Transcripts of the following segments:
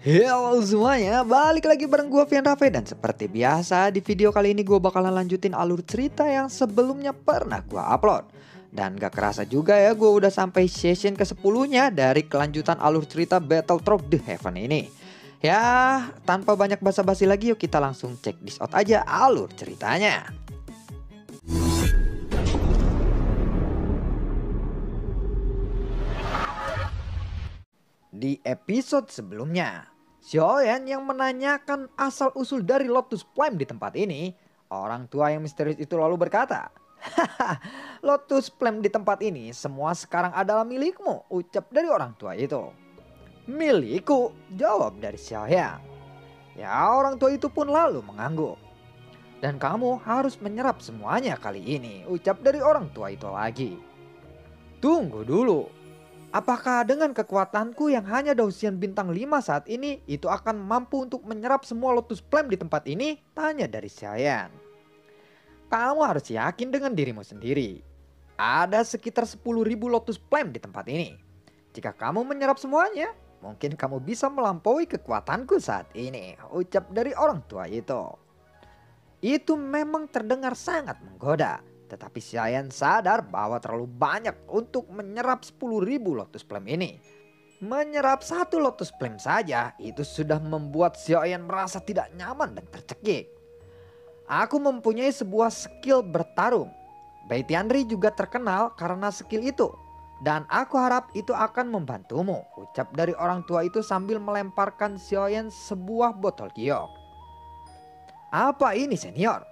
Halo semuanya, balik lagi bareng gue Vian Raffe. Dan seperti biasa di video kali ini gue bakalan lanjutin alur cerita yang sebelumnya pernah gue upload. Dan gak kerasa juga ya, gue udah sampai session ke-10-nya dari kelanjutan alur cerita Battle Through the Heaven ini. Ya, tanpa banyak basa-basi lagi, yuk kita langsung cek this out aja alur ceritanya. Di episode sebelumnya, Xiaoyan yang menanyakan asal-usul dari Lotus Flame di tempat ini, orang tua yang misterius itu lalu berkata, "Haha, Lotus Flame di tempat ini semua sekarang adalah milikmu," ucap dari orang tua itu. "Milikku," jawab dari Xiaoyan. Ya, orang tua itu pun lalu mengangguk. "Dan kamu harus menyerap semuanya kali ini," ucap dari orang tua itu lagi. "Tunggu dulu. Apakah dengan kekuatanku yang hanya Dausian bintang 5 saat ini itu akan mampu untuk menyerap semua Lotus Flame di tempat ini?" tanya dari Xiaoyan. "Kamu harus yakin dengan dirimu sendiri. Ada sekitar 10.000 Lotus Flame di tempat ini. Jika kamu menyerap semuanya, mungkin kamu bisa melampaui kekuatanku saat ini," ucap dari orang tua itu. Itu memang terdengar sangat menggoda. Tetapi Xiaoyan sadar bahwa terlalu banyak untuk menyerap 10.000 Lotus Flame ini. Menyerap satu Lotus Flame saja itu sudah membuat Xiaoyan merasa tidak nyaman dan tercekik. "Aku mempunyai sebuah skill bertarung. Bai Tianri juga terkenal karena skill itu. Dan aku harap itu akan membantumu," ucap dari orang tua itu sambil melemparkan Xiaoyan sebuah botol giok. "Apa ini senior?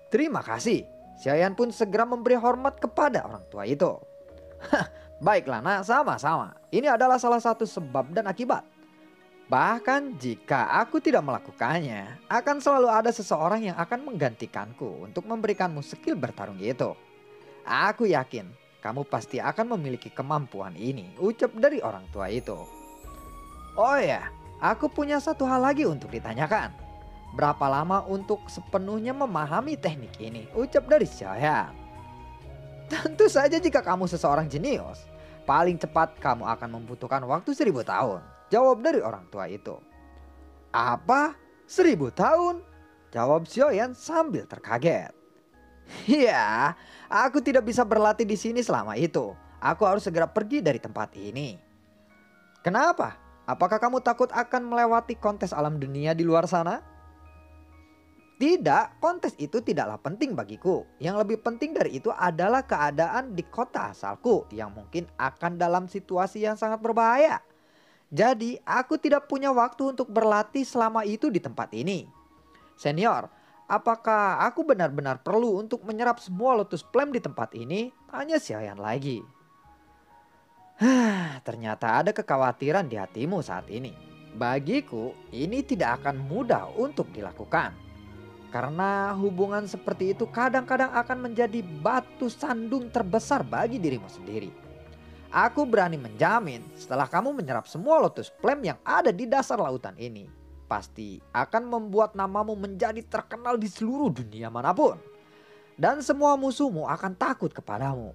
Terima kasih." Xiaoyan pun segera memberi hormat kepada orang tua itu. "Hah, baiklah nak, sama-sama. Ini adalah salah satu sebab dan akibat. Bahkan jika aku tidak melakukannya, akan selalu ada seseorang yang akan menggantikanku untuk memberikanmu skill bertarung itu. Aku yakin kamu pasti akan memiliki kemampuan ini," ucap dari orang tua itu. "Oh ya, aku punya satu hal lagi untuk ditanyakan. Berapa lama untuk sepenuhnya memahami teknik ini?" ucap dari Xiaoyan. "Tentu saja jika kamu seseorang jenius. Paling cepat kamu akan membutuhkan waktu 1.000 tahun," jawab dari orang tua itu. "Apa? 1.000 tahun?" jawab Xiaoyan sambil terkaget. "Ya, aku tidak bisa berlatih di sini selama itu. Aku harus segera pergi dari tempat ini." "Kenapa? Apakah kamu takut akan melewati kontes alam dunia di luar sana?" "Tidak, kontes itu tidaklah penting bagiku. Yang lebih penting dari itu adalah keadaan di kota asalku yang mungkin akan dalam situasi yang sangat berbahaya. Jadi aku tidak punya waktu untuk berlatih selama itu di tempat ini. Senior, apakah aku benar-benar perlu untuk menyerap semua Lotus Flame di tempat ini?" tanya Xiaoyan lagi. "Ternyata ada kekhawatiran di hatimu saat ini. Bagiku ini tidak akan mudah untuk dilakukan. Karena hubungan seperti itu kadang-kadang akan menjadi batu sandung terbesar bagi dirimu sendiri. Aku berani menjamin setelah kamu menyerap semua Lotus Flame yang ada di dasar lautan ini, pasti akan membuat namamu menjadi terkenal di seluruh dunia manapun. Dan semua musuhmu akan takut kepadamu.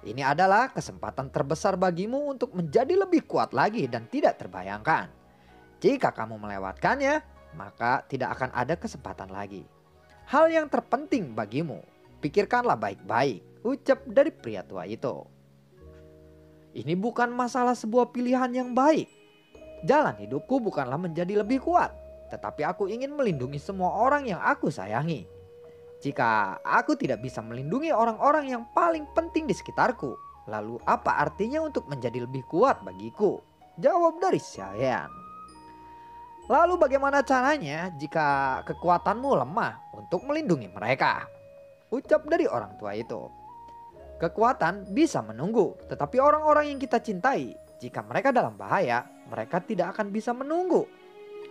Ini adalah kesempatan terbesar bagimu untuk menjadi lebih kuat lagi dan tidak terbayangkan. Jika kamu melewatkannya, maka tidak akan ada kesempatan lagi. Hal yang terpenting bagimu, pikirkanlah baik-baik," ucap dari pria tua itu. "Ini bukan masalah sebuah pilihan yang baik. Jalan hidupku bukanlah menjadi lebih kuat, tetapi aku ingin melindungi semua orang yang aku sayangi. Jika aku tidak bisa melindungi orang-orang yang paling penting di sekitarku, lalu apa artinya untuk menjadi lebih kuat bagiku?" jawab dari Xiaoyan. "Lalu bagaimana caranya jika kekuatanmu lemah untuk melindungi mereka?" ucap dari orang tua itu. "Kekuatan bisa menunggu, tetapi orang-orang yang kita cintai, jika mereka dalam bahaya, mereka tidak akan bisa menunggu.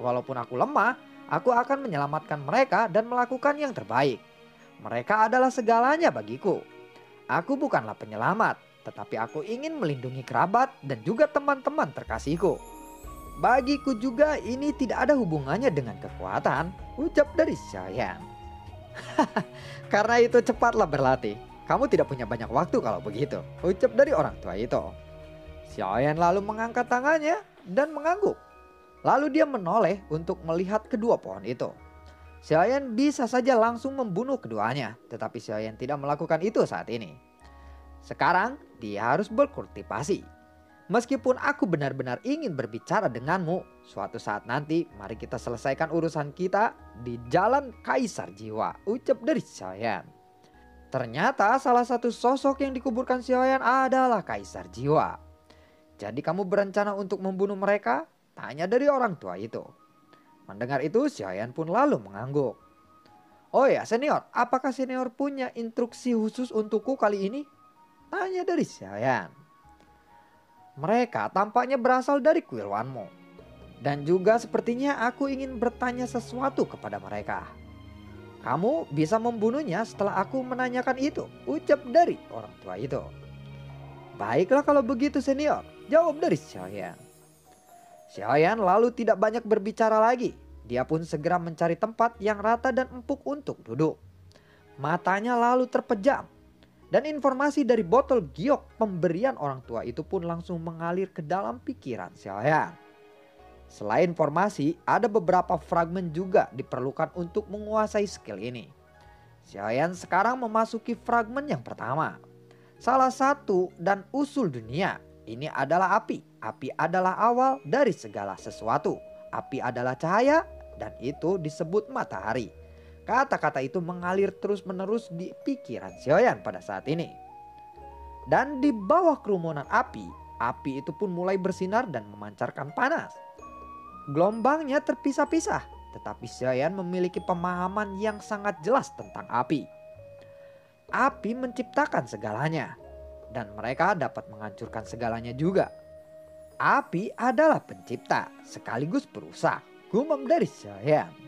Walaupun aku lemah, aku akan menyelamatkan mereka dan melakukan yang terbaik. Mereka adalah segalanya bagiku. Aku bukanlah penyelamat, tetapi aku ingin melindungi kerabat dan juga teman-teman terkasihku. Bagiku juga ini tidak ada hubungannya dengan kekuatan," ucap dari Xiaoyan. "Karena itu cepatlah berlatih. Kamu tidak punya banyak waktu kalau begitu," ucap dari orang tua itu. Xiaoyan lalu mengangkat tangannya dan mengangguk. Lalu dia menoleh untuk melihat kedua pohon itu. Xiaoyan bisa saja langsung membunuh keduanya, tetapi Xiaoyan tidak melakukan itu saat ini. Sekarang dia harus berkultivasi. Meskipun aku benar-benar ingin berbicara denganmu, suatu saat nanti mari kita selesaikan urusan kita di Jalan Kaisar Jiwa, ucap dari Xiaoyan. Ternyata salah satu sosok yang dikuburkan Xiaoyan adalah Kaisar Jiwa. Jadi kamu berencana untuk membunuh mereka? Tanya dari orang tua itu. Mendengar itu Xiaoyan pun lalu mengangguk. Oh ya senior, apakah senior punya instruksi khusus untukku kali ini? Tanya dari Xiaoyan. Mereka tampaknya berasal dari kuil Wanmo. Dan juga sepertinya aku ingin bertanya sesuatu kepada mereka. Kamu bisa membunuhnya setelah aku menanyakan itu, ucap dari orang tua itu. Baiklah kalau begitu senior, jawab dari Xiaoyan. Xiaoyan lalu tidak banyak berbicara lagi. Dia pun segera mencari tempat yang rata dan empuk untuk duduk. Matanya lalu terpejam. Dan informasi dari botol giok pemberian orang tua itu pun langsung mengalir ke dalam pikiran Xiaoyan. Selain informasi, ada beberapa fragmen juga diperlukan untuk menguasai skill ini. Xiaoyan sekarang memasuki fragmen yang pertama. Salah satu dan usul dunia, ini adalah api. Api adalah awal dari segala sesuatu. Api adalah cahaya dan itu disebut matahari. Kata-kata itu mengalir terus-menerus di pikiran Xiaoyan pada saat ini. Dan di bawah kerumunan api, api itu pun mulai bersinar dan memancarkan panas. Gelombangnya terpisah-pisah, tetapi Xiaoyan memiliki pemahaman yang sangat jelas tentang api. Api menciptakan segalanya, dan mereka dapat menghancurkan segalanya juga. Api adalah pencipta, sekaligus perusak, gumam dari Xiaoyan.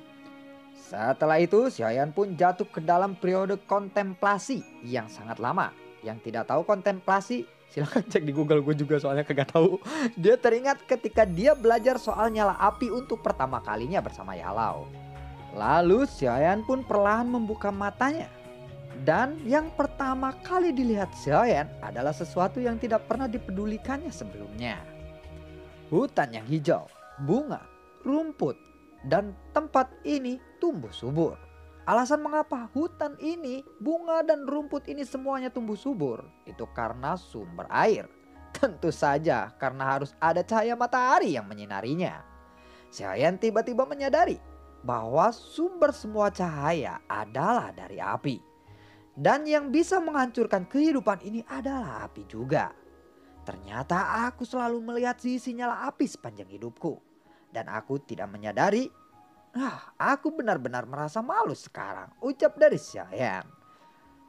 Setelah itu Xiaoyan pun jatuh ke dalam periode kontemplasi yang sangat lama. Yang tidak tahu kontemplasi silahkan cek di Google, gue juga soalnya kagak tahu. Dia teringat ketika dia belajar soal nyala api untuk pertama kalinya bersama Yalau. Lalu Xiaoyan pun perlahan membuka matanya. Dan yang pertama kali dilihat Xiaoyan adalah sesuatu yang tidak pernah dipedulikannya sebelumnya. Hutan yang hijau, bunga, rumput, dan tempat ini tumbuh subur. Alasan mengapa hutan ini, bunga dan rumput ini semuanya tumbuh subur, itu karena sumber air. Tentu saja karena harus ada cahaya matahari yang menyinarinya. Xiaoyan tiba-tiba menyadari bahwa sumber semua cahaya adalah dari api. Dan yang bisa menghancurkan kehidupan ini adalah api juga. Ternyata aku selalu melihat sisi nyala api sepanjang hidupku. Dan aku tidak menyadari, aku benar-benar merasa malu sekarang, ucap dari Xiaoyan.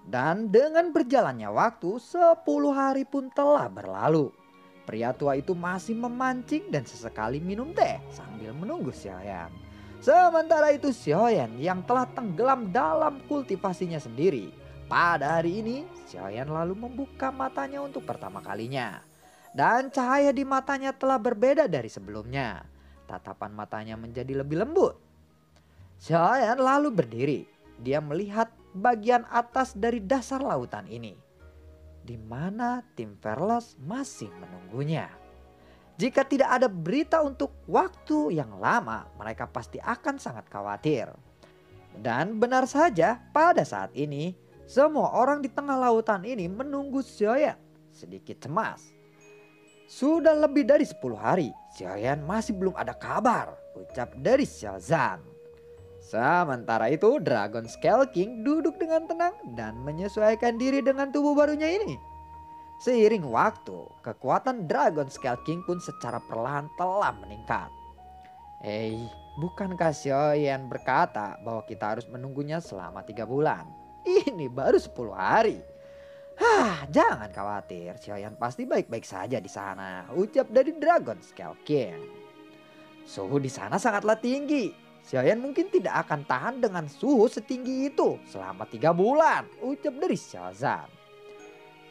Dan dengan berjalannya waktu, 10 hari pun telah berlalu. Pria tua itu masih memancing dan sesekali minum teh sambil menunggu Xiaoyan. Sementara itu Xiaoyan yang telah tenggelam dalam kultivasinya sendiri. Pada hari ini, Xiaoyan lalu membuka matanya untuk pertama kalinya. Dan cahaya di matanya telah berbeda dari sebelumnya. Tatapan matanya menjadi lebih lembut. Xiaoyan lalu berdiri. Dia melihat bagian atas dari dasar lautan ini, di mana tim Verles masih menunggunya. Jika tidak ada berita untuk waktu yang lama, mereka pasti akan sangat khawatir. Dan benar saja, pada saat ini semua orang di tengah lautan ini menunggu Xiaoyan sedikit cemas. Sudah lebih dari 10 hari, Xiaoyan masih belum ada kabar, ucap dari Xiaozan. Sementara itu Dragon Scale King duduk dengan tenang dan menyesuaikan diri dengan tubuh barunya ini. Seiring waktu, kekuatan Dragon Scale King pun secara perlahan telah meningkat. Bukankah Xiaoyan berkata bahwa kita harus menunggunya selama 3 bulan? Ini baru 10 hari. Jangan khawatir, Xiaoyan pasti baik-baik saja di sana, ucap dari Dragon Scale King. Suhu di sana sangatlah tinggi. Xiaoyan mungkin tidak akan tahan dengan suhu setinggi itu selama 3 bulan, ucap dari Xiaozan.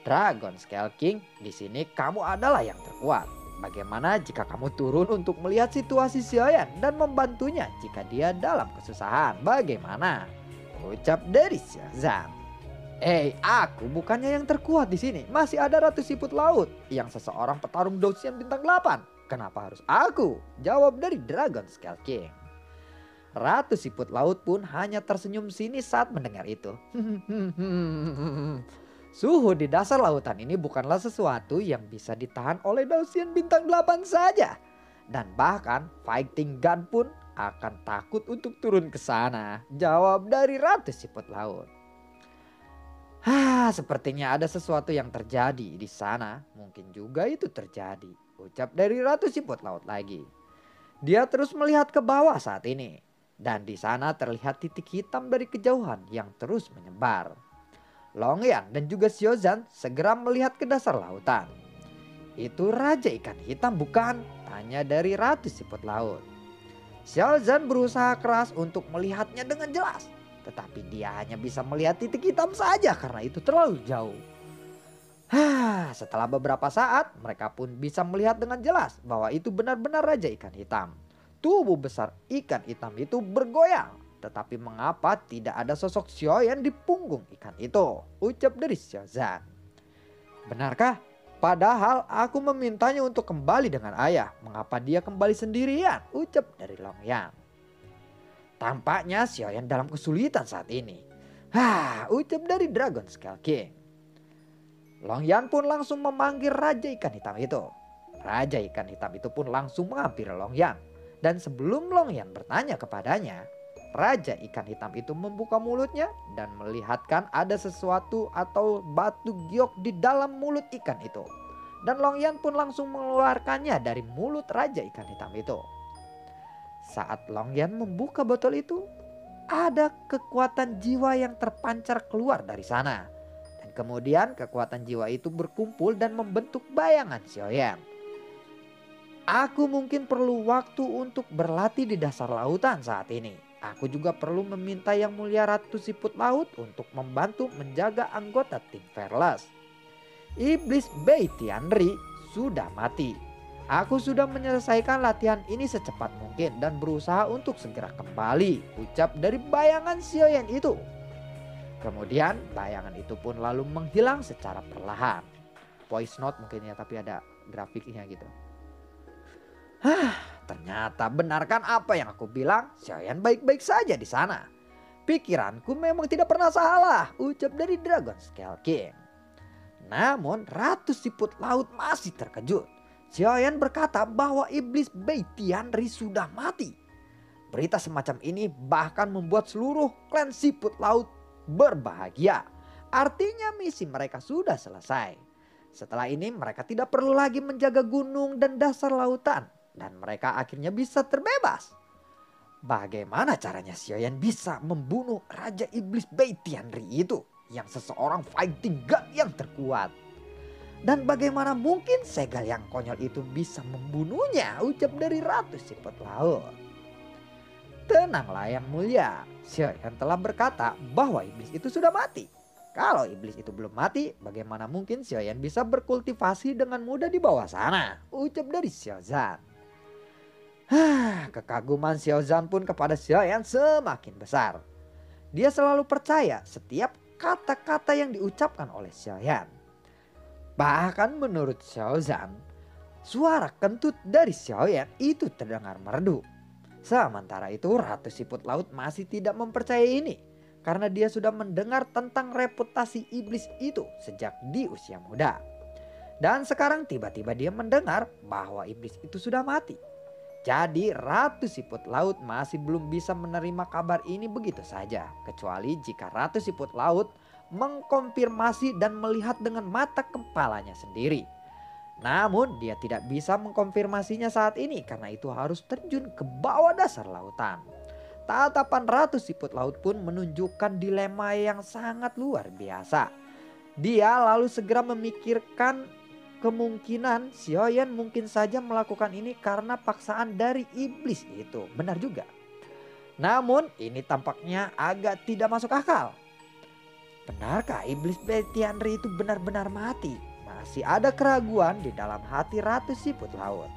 Dragon Scale King, di sini kamu adalah yang terkuat. Bagaimana jika kamu turun untuk melihat situasi Xiaoyan dan membantunya jika dia dalam kesusahan? Bagaimana? Ucap dari Xiaozan. Aku bukannya yang terkuat di sini. Masih ada Ratu Siput Laut yang seseorang petarung Dou Xian bintang 8. Kenapa harus aku? Jawab dari Dragon Scale King. Ratu siput laut pun hanya tersenyum sinis saat mendengar itu. Suhu di dasar lautan ini bukanlah sesuatu yang bisa ditahan oleh Ocean bintang 8 saja. Dan bahkan Fighting Gun pun akan takut untuk turun ke sana. Jawab dari Ratu siput laut. Sepertinya ada sesuatu yang terjadi di sana. Mungkin juga itu terjadi. Ucap dari Ratu siput laut lagi. Dia terus melihat ke bawah saat ini. Dan di sana terlihat titik hitam dari kejauhan yang terus menyebar. Longyan dan juga Xiaozan segera melihat ke dasar lautan. Itu raja ikan hitam bukan? Tanya dari Ratu siput laut. Xiaozan berusaha keras untuk melihatnya dengan jelas. Tetapi dia hanya bisa melihat titik hitam saja karena itu terlalu jauh. Setelah beberapa saat mereka pun bisa melihat dengan jelas bahwa itu benar-benar raja ikan hitam. Tubuh besar ikan hitam itu bergoyang. Tetapi mengapa tidak ada sosok Xiaoyan di punggung ikan itu? Ucap dari Xiaozan. Benarkah? Padahal aku memintanya untuk kembali dengan ayah. Mengapa dia kembali sendirian? Ucap dari Longyan. Tampaknya Xiaoyan dalam kesulitan saat ini. Ucap dari Dragon Scale King. Longyan pun langsung memanggil raja ikan hitam itu. Raja ikan hitam itu pun langsung menghampiri Longyan. Dan sebelum Longyan bertanya kepadanya, raja ikan hitam itu membuka mulutnya dan melihatkan ada sesuatu atau batu giok di dalam mulut ikan itu. Dan Longyan pun langsung mengeluarkannya dari mulut raja ikan hitam itu. Saat Longyan membuka botol itu, ada kekuatan jiwa yang terpancar keluar dari sana. Dan kemudian kekuatan jiwa itu berkumpul dan membentuk bayangan Xiaoyan. Aku mungkin perlu waktu untuk berlatih di dasar lautan saat ini. Aku juga perlu meminta Yang Mulia Ratu Siput Laut untuk membantu menjaga anggota tim Fearless. Iblis Bei Tianri sudah mati. Aku sudah menyelesaikan latihan ini secepat mungkin dan berusaha untuk segera kembali. Ucap dari bayangan Xiaoyan itu. Kemudian bayangan itu pun lalu menghilang secara perlahan. Voice note mungkin ya, tapi ada grafiknya gitu. Ternyata benarkan apa yang aku bilang? Xiaoyan baik-baik saja di sana. Pikiranku memang tidak pernah salah, ucap dari Dragon Scale King. Namun Ratu Siput Laut masih terkejut. Xiaoyan berkata bahwa iblis Bei Tianri sudah mati. Berita semacam ini bahkan membuat seluruh klan siput laut berbahagia. Artinya misi mereka sudah selesai. Setelah ini mereka tidak perlu lagi menjaga gunung dan dasar lautan. Dan mereka akhirnya bisa terbebas. Bagaimana caranya Xiaoyan bisa membunuh Raja Iblis Bei Tianri itu? Yang seseorang fighting god yang terkuat. Dan bagaimana mungkin segel yang konyol itu bisa membunuhnya? Ucap dari Ratu Siput Laut. Tenanglah Yang Mulia. Xiaoyan telah berkata bahwa iblis itu sudah mati. Kalau iblis itu belum mati, bagaimana mungkin Xiaoyan bisa berkultivasi dengan mudah di bawah sana? Ucap dari Xiaozan. Kekaguman Xiaozan pun kepada Xiaoyan semakin besar. Dia selalu percaya setiap kata-kata yang diucapkan oleh Xiaoyan. Bahkan menurut Xiaozan, suara kentut dari Xiaoyan itu terdengar merdu. Sementara itu Ratu Siput Laut masih tidak mempercayai ini. Karena dia sudah mendengar tentang reputasi iblis itu sejak di usia muda. Dan sekarang tiba-tiba dia mendengar bahwa iblis itu sudah mati. Jadi Ratu Siput Laut masih belum bisa menerima kabar ini begitu saja. Kecuali jika Ratu Siput Laut mengkonfirmasi dan melihat dengan mata kepalanya sendiri. Namun dia tidak bisa mengkonfirmasinya saat ini karena itu harus terjun ke bawah dasar lautan. Tatapan Ratu Siput Laut pun menunjukkan dilema yang sangat luar biasa. Dia lalu segera memikirkan kemungkinan Xiaoyan mungkin saja melakukan ini karena paksaan dari iblis itu. Benar juga. Namun ini tampaknya agak tidak masuk akal. Benarkah iblis Bei Tianri itu benar-benar mati? Masih ada keraguan di dalam hati Ratu Siput Laut.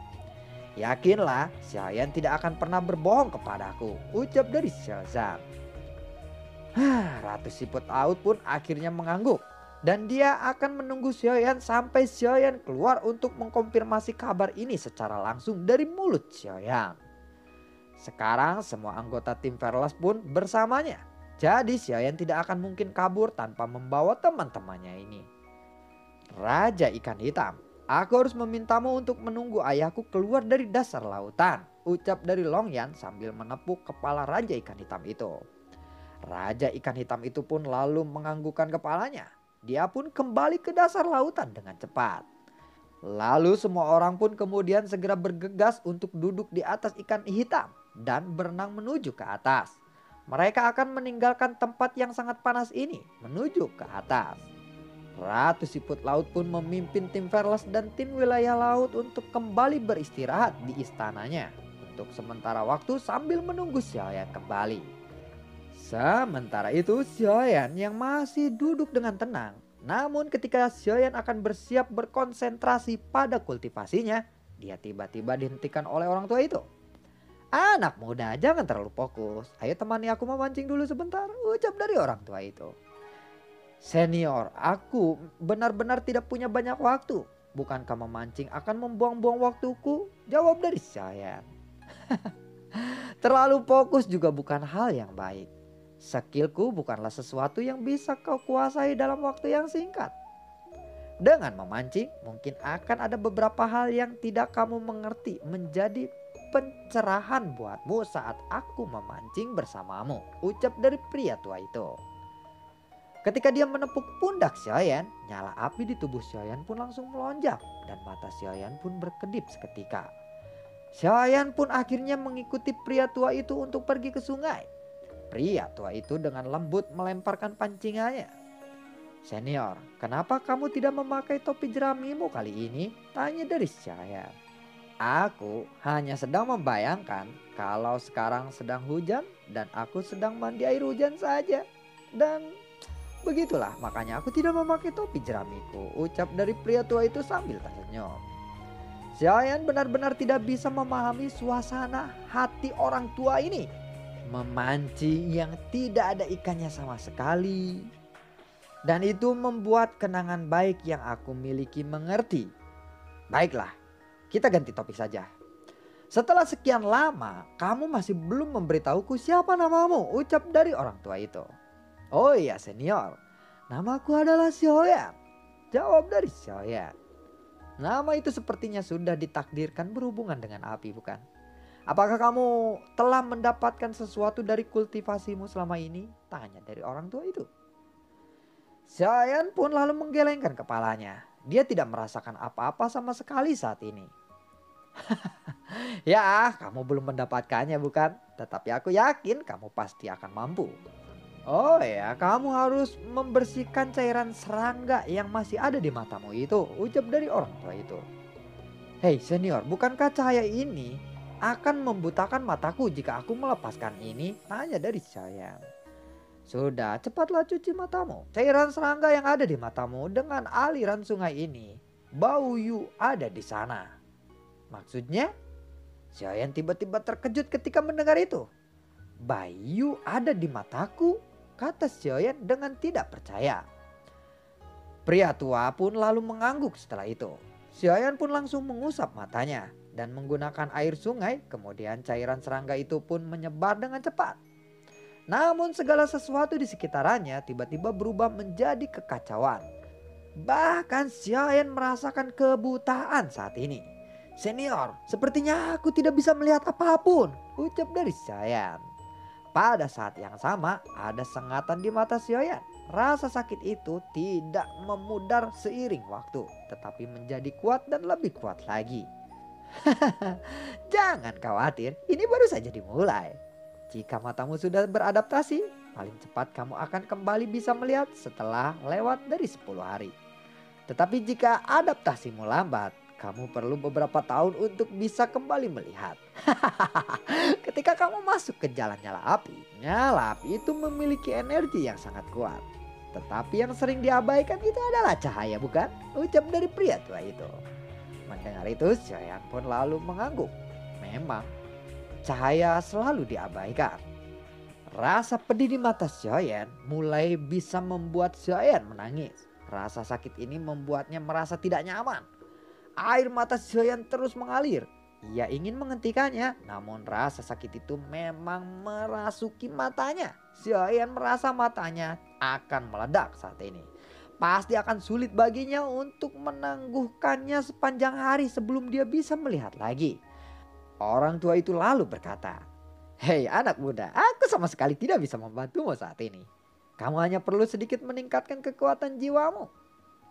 Yakinlah Xiaoyan tidak akan pernah berbohong kepadaku, ucap dari Xiaozan. Ratu Siput Laut pun akhirnya mengangguk. Dan dia akan menunggu Xiaoyan sampai Xiaoyan keluar untuk mengkonfirmasi kabar ini secara langsung dari mulut Xiaoyan. Sekarang semua anggota tim Verlas pun bersamanya. Jadi Xiaoyan tidak akan mungkin kabur tanpa membawa teman-temannya ini. Raja ikan hitam, aku harus memintamu untuk menunggu ayahku keluar dari dasar lautan, ucap dari Longyan sambil menepuk kepala Raja ikan hitam itu. Raja ikan hitam itu pun lalu menganggukkan kepalanya. Dia pun kembali ke dasar lautan dengan cepat. Lalu semua orang pun kemudian segera bergegas untuk duduk di atas ikan hitam dan berenang menuju ke atas. Mereka akan meninggalkan tempat yang sangat panas ini menuju ke atas. Ratu Siput Laut pun memimpin tim Verlas dan tim wilayah laut untuk kembali beristirahat di istananya untuk sementara waktu sambil menunggu Xiaoyan kembali. Sementara itu Xiaoyan yang masih duduk dengan tenang. Namun ketika Xiaoyan akan bersiap berkonsentrasi pada kultivasinya, dia tiba-tiba dihentikan oleh orang tua itu. "Anak muda, jangan terlalu fokus. Ayo temani aku memancing dulu sebentar," ucap dari orang tua itu. "Senior, aku benar-benar tidak punya banyak waktu. Bukankah memancing akan membuang-buang waktuku?" jawab dari Xiaoyan. "Terlalu fokus juga bukan hal yang baik. Skillku bukanlah sesuatu yang bisa kau kuasai dalam waktu yang singkat. Dengan memancing mungkin akan ada beberapa hal yang tidak kamu mengerti menjadi pencerahan buatmu saat aku memancing bersamamu," ucap dari pria tua itu. Ketika dia menepuk pundak Xiaoyan, nyala api di tubuh Xiaoyan pun langsung melonjak dan mata Xiaoyan pun berkedip seketika. Xiaoyan pun akhirnya mengikuti pria tua itu untuk pergi ke sungai. Pria tua itu dengan lembut melemparkan pancingannya. "Senior, kenapa kamu tidak memakai topi jeramimu kali ini?" tanya dari Xiaoyan. "Aku hanya sedang membayangkan kalau sekarang sedang hujan dan aku sedang mandi air hujan saja. Dan begitulah makanya aku tidak memakai topi jeramiku," ucap dari pria tua itu sambil tersenyum. Xiaoyan benar-benar tidak bisa memahami suasana hati orang tua ini. Memancing yang tidak ada ikannya sama sekali. Dan itu membuat kenangan baik yang aku miliki mengerti. "Baiklah, kita ganti topik saja. Setelah sekian lama, kamu masih belum memberitahuku siapa namamu," ucap dari orang tua itu. "Oh iya senior, namaku adalah Xiaoyan," jawab dari Xiaoyan. Nama itu sepertinya sudah ditakdirkan berhubungan dengan api, bukan? "Apakah kamu telah mendapatkan sesuatu dari kultivasimu selama ini?" tanya dari orang tua itu. Xiaoyan pun lalu menggelengkan kepalanya. Dia tidak merasakan apa-apa sama sekali saat ini. "Ya, kamu belum mendapatkannya bukan? Tetapi aku yakin kamu pasti akan mampu." "Oh ya, kamu harus membersihkan cairan serangga yang masih ada di matamu itu," ucap dari orang tua itu. "Hei senior, bukankah cahaya ini akan membutakan mataku jika aku melepaskan ini?" tanya dari Xiaoyan. "Sudah, cepatlah cuci matamu. Cairan serangga yang ada di matamu dengan aliran sungai ini. Bau Yu ada di sana." "Maksudnya?" Xiaoyan tiba-tiba terkejut ketika mendengar itu. "Bayu ada di mataku?" kata Xiaoyan dengan tidak percaya. Pria tua pun lalu mengangguk setelah itu. Xiaoyan pun langsung mengusap matanya dan menggunakan air sungai, kemudian cairan serangga itu pun menyebar dengan cepat. Namun segala sesuatu di sekitarnya tiba-tiba berubah menjadi kekacauan. Bahkan Xiaoyan merasakan kebutaan saat ini. "Senior, sepertinya aku tidak bisa melihat apapun," ucap dari Xiaoyan. Pada saat yang sama ada sengatan di mata Xiaoyan. Rasa sakit itu tidak memudar seiring waktu, tetapi menjadi kuat dan lebih kuat lagi. "Jangan khawatir, ini baru saja dimulai. Jika matamu sudah beradaptasi, paling cepat kamu akan kembali bisa melihat setelah lewat dari 10 hari. Tetapi jika adaptasimu lambat, kamu perlu beberapa tahun untuk bisa kembali melihat." Ketika kamu masuk ke jalan nyala api itu memiliki energi yang sangat kuat. Tetapi yang sering diabaikan itu adalah cahaya, bukan? Ucap dari pria tua itu. Mendengar itu, Xiaoyan pun lalu mengangguk. Memang, cahaya selalu diabaikan. Rasa pedih di mata Xiaoyan mulai bisa membuat Xiaoyan menangis. Rasa sakit ini membuatnya merasa tidak nyaman. Air mata Xiaoyan terus mengalir. Ia ingin menghentikannya, namun rasa sakit itu memang merasuki matanya. Xiaoyan merasa matanya akan meledak saat ini. Pasti akan sulit baginya untuk menangguhkannya sepanjang hari sebelum dia bisa melihat lagi. Orang tua itu lalu berkata, "Hei anak muda, aku sama sekali tidak bisa membantumu saat ini. Kamu hanya perlu sedikit meningkatkan kekuatan jiwamu.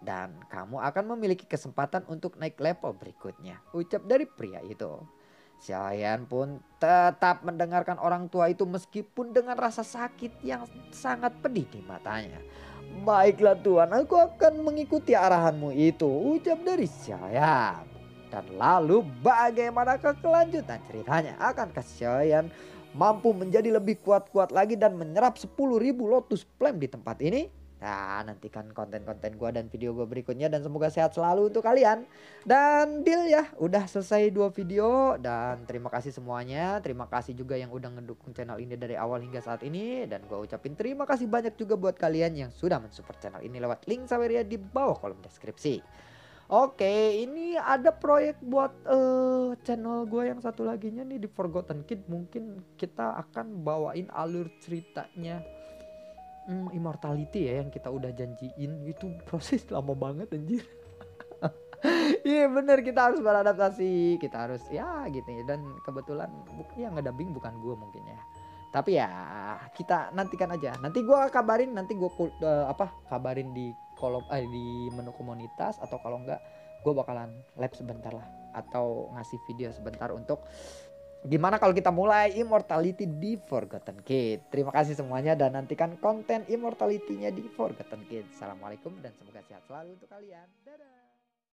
Dan kamu akan memiliki kesempatan untuk naik level berikutnya," ucap dari pria itu. Xiaoyan pun tetap mendengarkan orang tua itu meskipun dengan rasa sakit yang sangat pedih di matanya. "Baiklah Tuan, aku akan mengikuti arahanmu itu," ucap dari Xiaoyan. Dan lalu bagaimanakah kelanjutan ceritanya? Akankah Xiaoyan mampu menjadi lebih kuat-kuat lagi dan menyerap 10.000 Lotus Flame di tempat ini? Nah, nantikan konten-konten gua dan video gua berikutnya dan semoga sehat selalu untuk kalian. Dan deal ya, udah selesai 2 video dan terima kasih semuanya. Terima kasih juga yang udah ngedukung channel ini dari awal hingga saat ini dan gua ucapin terima kasih banyak juga buat kalian yang sudah mensupport channel ini lewat link Saweria di bawah kolom deskripsi. Oke, ini ada proyek buat channel gue yang satu laginya nih di Forgotten Kid. Mungkin kita akan bawain alur ceritanya Immortality ya, yang kita udah janjiin. Itu proses lama banget anjir. Iya bener, kita harus beradaptasi, kita harus ya gitu ya. Dan kebetulan yang ngedubbing bukan gue mungkin ya. Tapi ya kita nantikan aja. Nanti gue kabarin, nanti gue kabarin di kolom di menu komunitas, atau kalau enggak gue bakalan live sebentar lah atau ngasih video sebentar untuk gimana kalau kita mulai Immortality di Forgotten Kid. Terima kasih semuanya dan nantikan konten Immortality-nya di Forgotten Kid. Assalamualaikum dan semoga sehat selalu untuk kalian. Dadah.